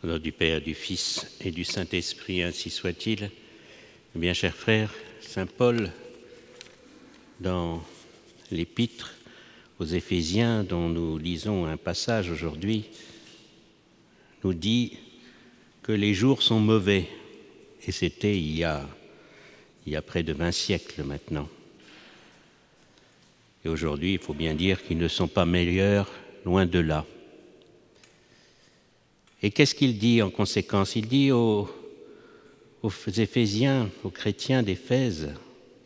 Au nom du Père, du Fils et du Saint-Esprit, ainsi soit-il. Eh bien, chers frères, saint Paul, dans l'Épître aux Éphésiens, dont nous lisons un passage aujourd'hui, nous dit que les jours sont mauvais. Et c'était il y a près de 20 siècles maintenant. Et aujourd'hui, il faut bien dire qu'ils ne sont pas meilleurs, loin de là. Et qu'est-ce qu'il dit en conséquence? Il dit aux Éphésiens, aux chrétiens d'Éphèse,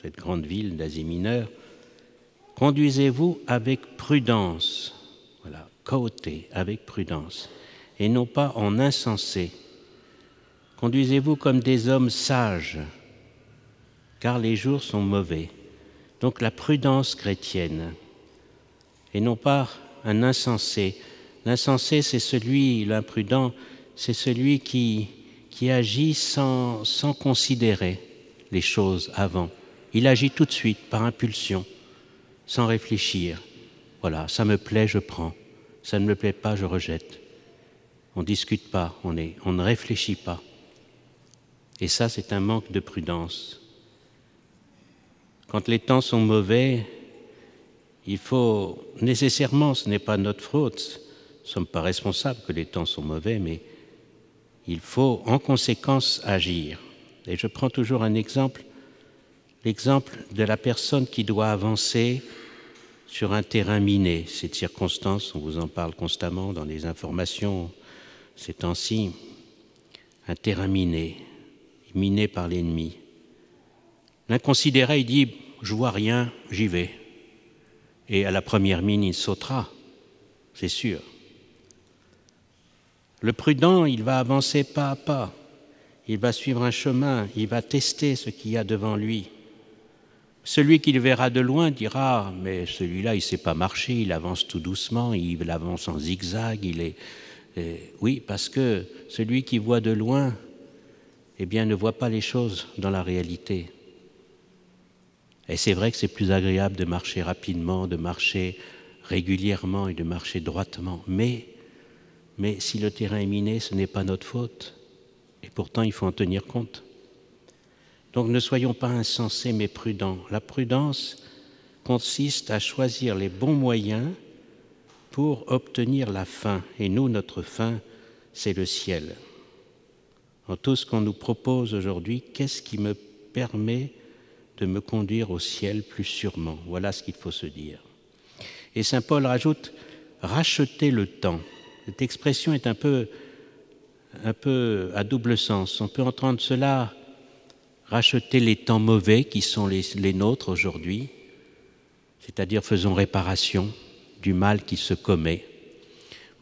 cette grande ville d'Asie mineure, « Conduisez-vous avec prudence », voilà, côté, avec prudence, et non pas en insensé. Conduisez-vous comme des hommes sages, car les jours sont mauvais. Donc la prudence chrétienne, et non pas un insensé. L'insensé, c'est celui, l'imprudent, c'est celui qui agit sans considérer les choses avant. Il agit tout de suite, par impulsion, sans réfléchir. Voilà, ça me plaît, je prends. Ça ne me plaît pas, je rejette. On ne discute pas, on ne réfléchit pas. Et ça, c'est un manque de prudence. Quand les temps sont mauvais, il faut nécessairement, ce n'est pas notre faute, nous ne sommes pas responsables que les temps sont mauvais, mais il faut en conséquence agir. Et je prends toujours un exemple, l'exemple de la personne qui doit avancer sur un terrain miné. Cette circonstance, on vous en parle constamment dans les informations ces temps-ci, un terrain miné par l'ennemi. L'inconsidéré, il dit « je vois rien, j'y vais ». Et à la première mine, il sautera, c'est sûr. Le prudent, il va avancer pas à pas, il va suivre un chemin, il va tester ce qu'il y a devant lui. Celui qui le verra de loin dira « mais celui-là, il ne sait pas marcher, il avance tout doucement, il avance en zigzag, oui, parce que celui qui voit de loin, eh bien, ne voit pas les choses dans la réalité. Et c'est vrai que c'est plus agréable de marcher rapidement, de marcher régulièrement et de marcher droitement. Mais si le terrain est miné, ce n'est pas notre faute. Et pourtant, il faut en tenir compte. Donc ne soyons pas insensés, mais prudents. La prudence consiste à choisir les bons moyens pour obtenir la fin. Et nous, notre fin, c'est le ciel. En tout ce qu'on nous propose aujourd'hui, qu'est-ce qui me permet de me conduire au ciel plus sûrement? Voilà ce qu'il faut se dire. Et saint Paul rajoute « racheter le temps ». Cette expression est un peu à double sens. On peut entendre cela, racheter les temps mauvais qui sont les nôtres aujourd'hui, c'est-à-dire faisons réparation du mal qui se commet.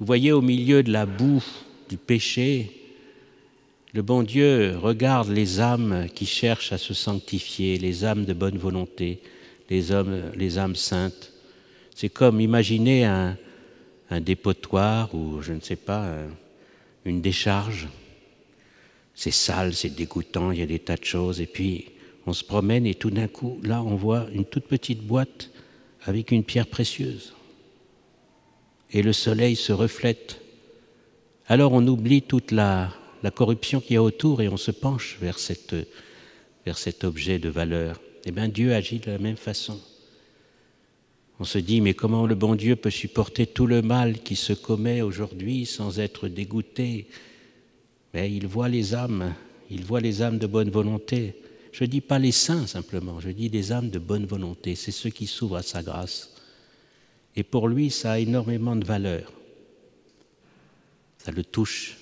Vous voyez, au milieu de la boue du péché, le bon Dieu regarde les âmes qui cherchent à se sanctifier, les âmes de bonne volonté, les âmes saintes. C'est comme imaginer un dépotoir ou, je ne sais pas, une décharge. C'est sale, c'est dégoûtant, il y a des tas de choses. Et puis, on se promène et tout d'un coup, là, on voit une toute petite boîte avec une pierre précieuse. Et le soleil se reflète. Alors, on oublie toute la corruption qu'il y a autour et on se penche vers cet objet de valeur. Eh bien, Dieu agit de la même façon. On se dit, mais comment le bon Dieu peut supporter tout le mal qui se commet aujourd'hui sans être dégoûté? Mais il voit les âmes de bonne volonté. Je ne dis pas les saints simplement, je dis des âmes de bonne volonté. C'est ceux qui s'ouvrent à sa grâce. Et pour lui, ça a énormément de valeur. Ça le touche.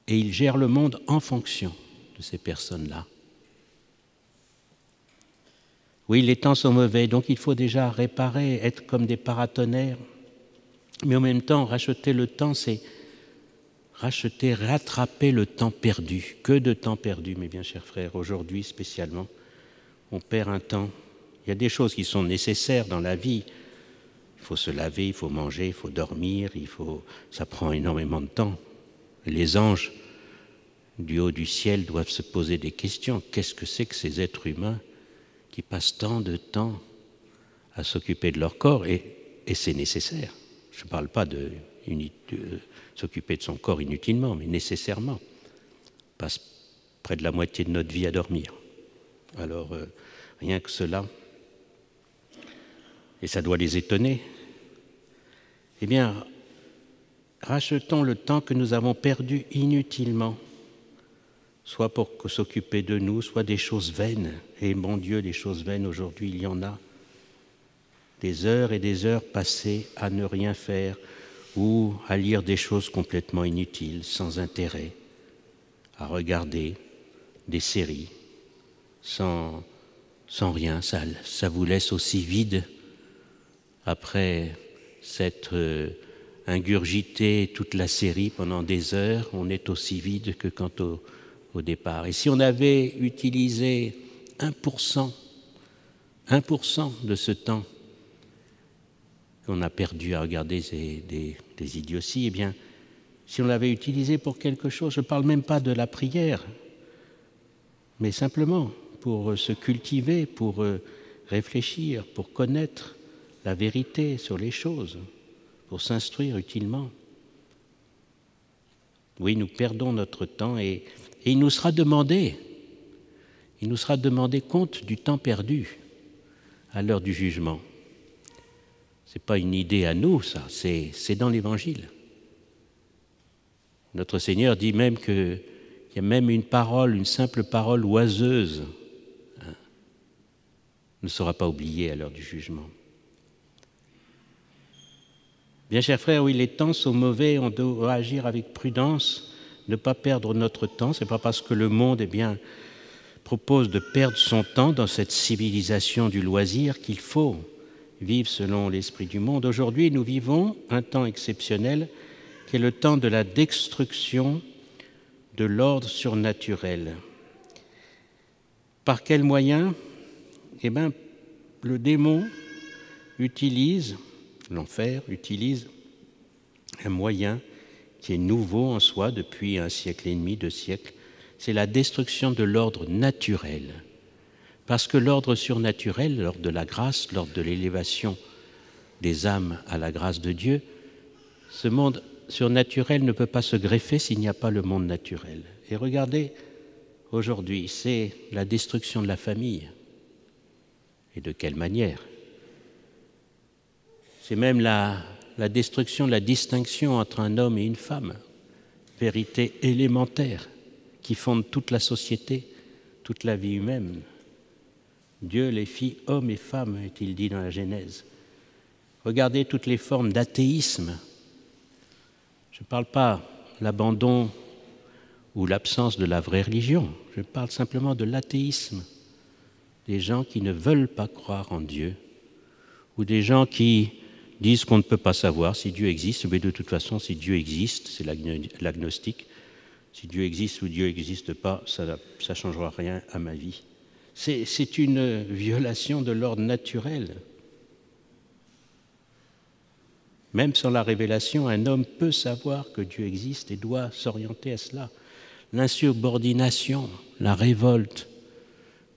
Et il gère le monde en fonction de ces personnes-là. Oui, les temps sont mauvais, donc il faut déjà réparer, être comme des paratonnerres. Mais en même temps, racheter le temps, c'est rattraper le temps perdu. Que de temps perdu, mes bien chers frères, aujourd'hui spécialement. On perd un temps. Il y a des choses qui sont nécessaires dans la vie. Il faut se laver, il faut manger, il faut dormir, ça prend énormément de temps. Les anges du haut du ciel doivent se poser des questions. Qu'est-ce que c'est que ces êtres humains qui passent tant de temps à s'occuper de leur corps? Et c'est nécessaire. Je ne parle pas de... s'occuper de son corps inutilement, mais nécessairement. On passe près de la moitié de notre vie à dormir. Alors, rien que cela, et ça doit les étonner, eh bien, rachetons le temps que nous avons perdu inutilement, soit pour s'occuper de nous, soit des choses vaines. Et mon Dieu, des choses vaines, aujourd'hui, il y en a. Des heures et des heures passées à ne rien faire ou à lire des choses complètement inutiles, sans intérêt, à regarder des séries sans rien. Ça vous laisse aussi vide après s'être ingurgité toute la série pendant des heures. On est aussi vide que quand au départ. Et si on avait utilisé 1% de ce temps qu'on a perdu à regarder des idioties, eh bien, si on l'avait utilisé pour quelque chose, je ne parle même pas de la prière, mais simplement pour se cultiver, pour réfléchir, pour connaître la vérité sur les choses, pour s'instruire utilement. Oui, nous perdons notre temps et il nous sera demandé compte du temps perdu à l'heure du jugement. Ce n'est pas une idée à nous, ça, c'est dans l'Évangile. Notre Seigneur dit même qu'il y a même une simple parole oiseuse, ne sera pas oubliée à l'heure du jugement. Bien, chers frères, oui, les temps sont mauvais, on doit agir avec prudence, ne pas perdre notre temps. Ce n'est pas parce que le monde, propose de perdre son temps dans cette civilisation du loisir qu'il faut vivre selon l'esprit du monde. Aujourd'hui, nous vivons un temps exceptionnel qui est le temps de la destruction de l'ordre surnaturel. Par quel moyen ? Le démon utilise, l'enfer utilise un moyen qui est nouveau en soi depuis 1 siècle et demi, 2 siècles, c'est la destruction de l'ordre naturel. Parce que l'ordre surnaturel, l'ordre de la grâce, l'ordre de l'élévation des âmes à la grâce de Dieu, ce monde surnaturel ne peut pas se greffer s'il n'y a pas le monde naturel. Et regardez, aujourd'hui, c'est la destruction de la famille. Et de quelle manière ? C'est même la destruction de la distinction entre un homme et une femme, vérité élémentaire qui fonde toute la société, toute la vie humaine. Dieu les fit hommes et femmes, est-il dit dans la Genèse. Regardez toutes les formes d'athéisme. Je ne parle pas de l'abandon ou l'absence de la vraie religion, je parle simplement de l'athéisme. Des gens qui ne veulent pas croire en Dieu, ou des gens qui disent qu'on ne peut pas savoir si Dieu existe, mais de toute façon, si Dieu existe, c'est l'agnostique, si Dieu existe ou Dieu n'existe pas, ça ne changera rien à ma vie. C'est une violation de l'ordre naturel. Même sans la révélation, un homme peut savoir que Dieu existe et doit s'orienter à cela. L'insubordination, la révolte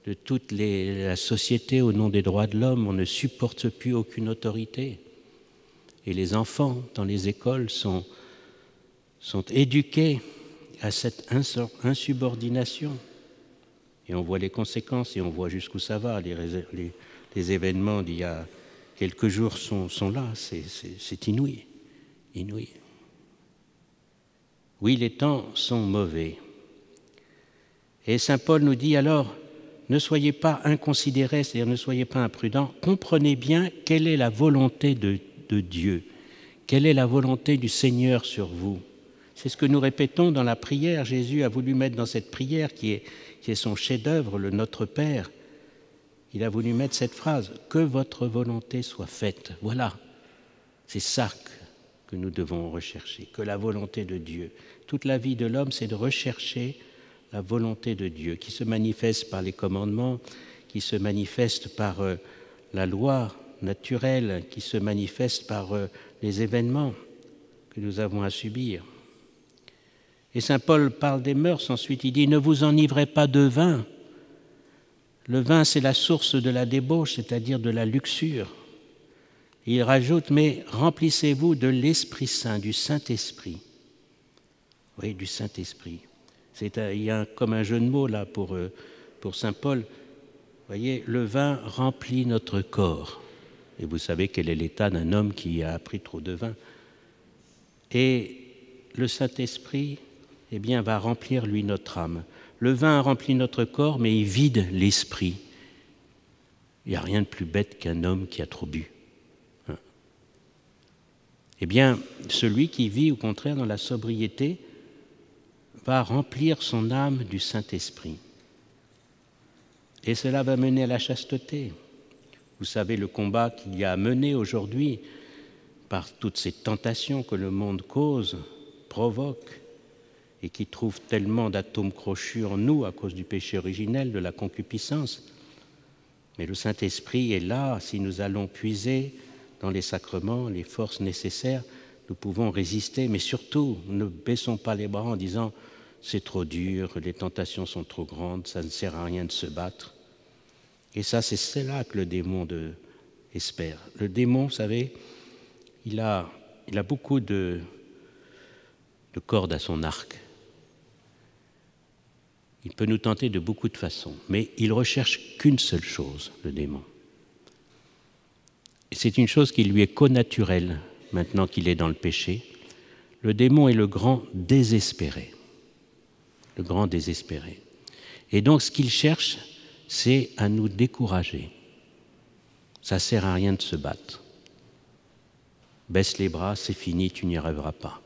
de toute la société au nom des droits de l'homme, on ne supporte plus aucune autorité. Et les enfants dans les écoles sont éduqués à cette insubordination. Et on voit les conséquences et on voit jusqu'où ça va. Les événements d'il y a quelques jours sont là. C'est inouï. Inouï. Oui, les temps sont mauvais. Et saint Paul nous dit alors, ne soyez pas inconsidérés, c'est-à-dire ne soyez pas imprudents, comprenez bien quelle est la volonté de Dieu, quelle est la volonté du Seigneur sur vous. C'est ce que nous répétons dans la prière. Jésus a voulu mettre dans cette prière qui est son chef-d'œuvre, le Notre Père, il a voulu mettre cette phrase, « Que votre volonté soit faite ». Voilà, c'est ça que nous devons rechercher, que la volonté de Dieu. Toute la vie de l'homme, c'est de rechercher la volonté de Dieu, qui se manifeste par les commandements, qui se manifeste par la loi naturelle, qui se manifeste par les événements que nous avons à subir. Et saint Paul parle des mœurs, ensuite il dit « Ne vous enivrez pas de vin ». Le vin, c'est la source de la débauche, c'est-à-dire de la luxure. Il rajoute, mais remplissez-vous de l'Esprit Saint, du Saint-Esprit. Oui, du Saint-Esprit. Il y a comme un jeu de mots là pour saint Paul. Vous voyez, le vin remplit notre corps. Et vous savez quel est l'état d'un homme qui a pris trop de vin. Et le Saint-Esprit, eh bien, va remplir, lui, notre âme. Le vin remplit notre corps, mais il vide l'esprit. Il n'y a rien de plus bête qu'un homme qui a trop bu. Eh bien, celui qui vit, au contraire, dans la sobriété, va remplir son âme du Saint-Esprit. Et cela va mener à la chasteté. Vous savez le combat qu'il y a à mener aujourd'hui par toutes ces tentations que le monde cause, provoque, et qui trouvent tellement d'atomes crochus en nous à cause du péché originel, de la concupiscence. Mais le Saint-Esprit est là, si nous allons puiser dans les sacrements les forces nécessaires, nous pouvons résister, mais surtout, ne baissons pas les bras en disant « c'est trop dur, les tentations sont trop grandes, ça ne sert à rien de se battre ». Et ça, c'est là que le démon espère. Le démon, vous savez, il a beaucoup de cordes à son arc. Il peut nous tenter de beaucoup de façons, mais il recherche qu'une seule chose, le démon. Et c'est une chose qui lui est connaturelle, maintenant qu'il est dans le péché. Le démon est le grand désespéré. Le grand désespéré. Et donc, ce qu'il cherche, c'est à nous décourager. Ça ne sert à rien de se battre. Baisse les bras, c'est fini, tu n'y arriveras pas.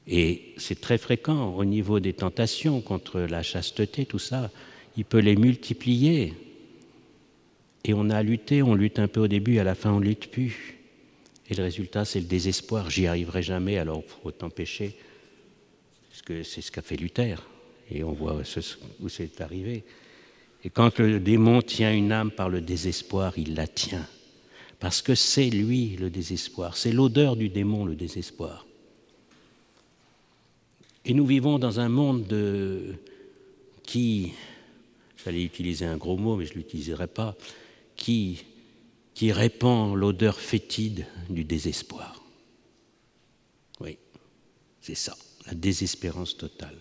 Et c'est très fréquent au niveau des tentations contre la chasteté, tout ça. Il peut les multiplier. Et on a lutté, on lutte un peu au début, à la fin on ne lutte plus. Et le résultat, c'est le désespoir. J'y arriverai jamais, alors il faut autant pécher. Parce que c'est ce qu'a fait Luther. Et on voit où c'est arrivé. Et quand le démon tient une âme par le désespoir, il la tient. Parce que c'est lui le désespoir. C'est l'odeur du démon, le désespoir. Et nous vivons dans un monde qui, j'allais utiliser un gros mot, mais je ne l'utiliserai pas, qui répand l'odeur fétide du désespoir. Oui, c'est ça, la désespérance totale.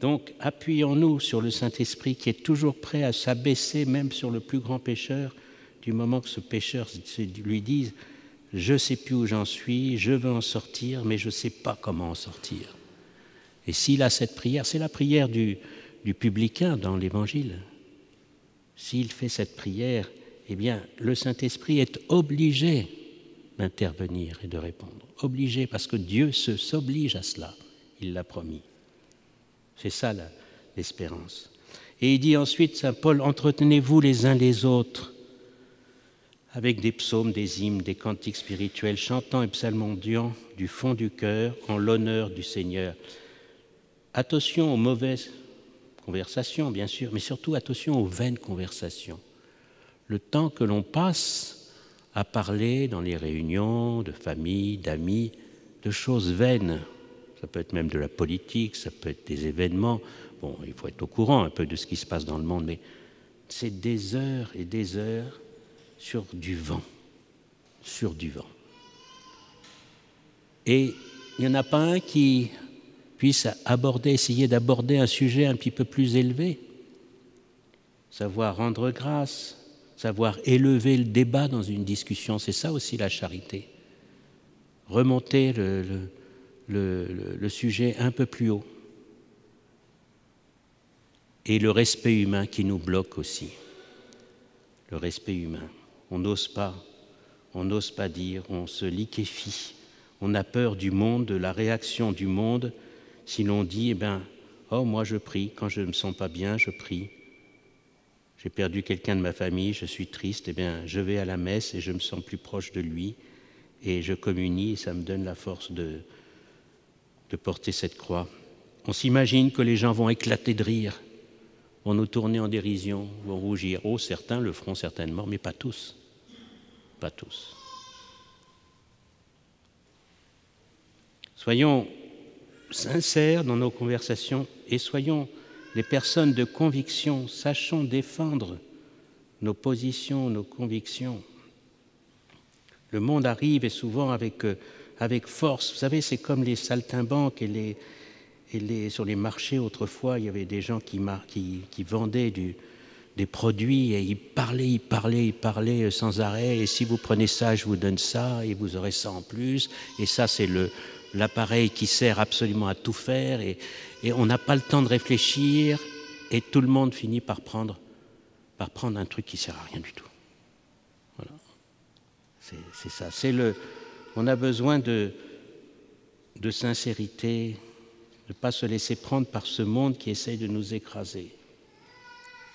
Donc, appuyons-nous sur le Saint-Esprit qui est toujours prêt à s'abaisser, même sur le plus grand pécheur, du moment que ce pécheur lui dise « Je ne sais plus où j'en suis, je veux en sortir, mais je ne sais pas comment en sortir. » Et s'il a cette prière, c'est la prière du publicain dans l'Évangile. S'il fait cette prière, eh bien, le Saint-Esprit est obligé d'intervenir et de répondre. Obligé, parce que Dieu s'oblige à cela. Il l'a promis. C'est ça l'espérance. Et il dit ensuite, saint Paul, « Entretenez-vous les uns les autres avec des psaumes, des hymnes, des cantiques spirituels, chantant et psalmodiant du fond du cœur en l'honneur du Seigneur. » Attention aux mauvaises conversations, bien sûr, mais surtout attention aux vaines conversations. Le temps que l'on passe à parler dans les réunions de famille, d'amis, de choses vaines, ça peut être même de la politique, ça peut être des événements. Bon, il faut être au courant un peu de ce qui se passe dans le monde, mais c'est des heures et des heures sur du vent. Sur du vent. Et il n'y en a pas un qui puisse essayer d'aborder un sujet un petit peu plus élevé. Savoir rendre grâce, savoir élever le débat dans une discussion, c'est ça aussi la charité. Remonter le sujet un peu plus haut. Et le respect humain qui nous bloque aussi. Le respect humain. On n'ose pas dire, on se liquéfie. On a peur du monde, de la réaction du monde. Si l'on dit, eh bien, oh, moi je prie, quand je ne me sens pas bien, je prie. J'ai perdu quelqu'un de ma famille, je suis triste, eh bien, je vais à la messe et je me sens plus proche de lui. Et je communie et ça me donne la force de porter cette croix. On s'imagine que les gens vont éclater de rire, vont nous tourner en dérision, vont rougir. Oh, certains le feront certainement, mais pas tous. Pas tous. Soyons sincères dans nos conversations et soyons des personnes de conviction, sachons défendre nos positions, nos convictions. Le monde arrive et souvent avec force. Vous savez, c'est comme les saltimbanques sur les marchés autrefois, il y avait des gens qui vendaient des produits et ils parlaient sans arrêt. Et si vous prenez ça, je vous donne ça et vous aurez ça en plus. Et ça, c'est l'appareil qui sert absolument à tout faire. Et on n'a pas le temps de réfléchir et tout le monde finit par prendre un truc qui ne sert à rien du tout. Voilà. C'est ça. On a besoin de sincérité, de ne pas se laisser prendre par ce monde qui essaye de nous écraser.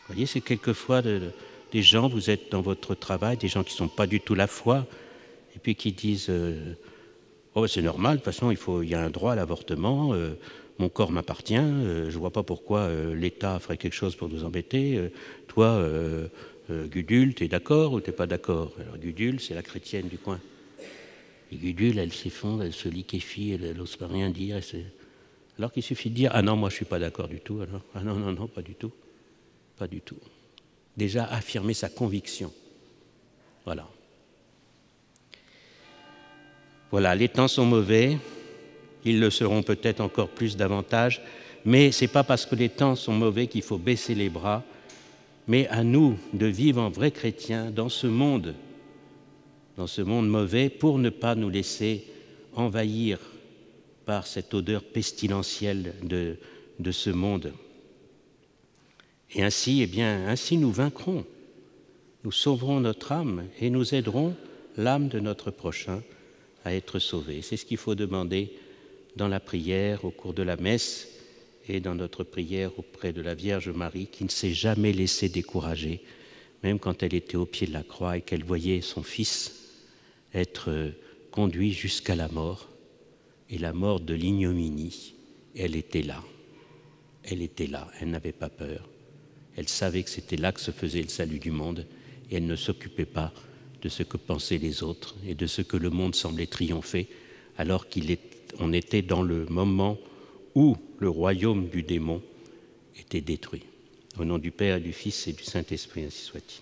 Vous voyez, c'est quelquefois des gens, vous êtes dans votre travail, des gens qui ne sont pas du tout la foi, et puis qui disent oh, c'est normal, de toute façon, il y a un droit à l'avortement, mon corps m'appartient, je ne vois pas pourquoi l'État ferait quelque chose pour nous embêter. Toi, Gudule, tu es d'accord ou tu n'es pas d'accord? Alors, Gudule, c'est la chrétienne du coin. Et Gudule, elle s'effondre, elle se liquéfie, elle n'ose pas rien dire. Alors qu'il suffit de dire ah non, moi je ne suis pas d'accord du tout. Alors, ah non, pas du tout. Pas du tout. Déjà affirmer sa conviction. Voilà. Voilà, les temps sont mauvais, ils le seront peut-être encore plus davantage, mais ce n'est pas parce que les temps sont mauvais qu'il faut baisser les bras, mais à nous de vivre en vrais chrétiens dans ce monde mauvais, pour ne pas nous laisser envahir par cette odeur pestilentielle de ce monde. Et ainsi, ainsi nous vaincrons, nous sauverons notre âme et nous aiderons l'âme de notre prochain à être sauvée. C'est ce qu'il faut demander dans la prière, au cours de la messe et dans notre prière auprès de la Vierge Marie, qui ne s'est jamais laissée décourager, même quand elle était au pied de la croix et qu'elle voyait son Fils être conduit jusqu'à la mort, et la mort de l'ignominie. Elle était là, elle n'avait pas peur. Elle savait que c'était là que se faisait le salut du monde et elle ne s'occupait pas de ce que pensaient les autres et de ce que le monde semblait triompher, alors qu'on était dans le moment où le royaume du démon était détruit. Au nom du Père et du Fils et du Saint-Esprit, ainsi soit-il.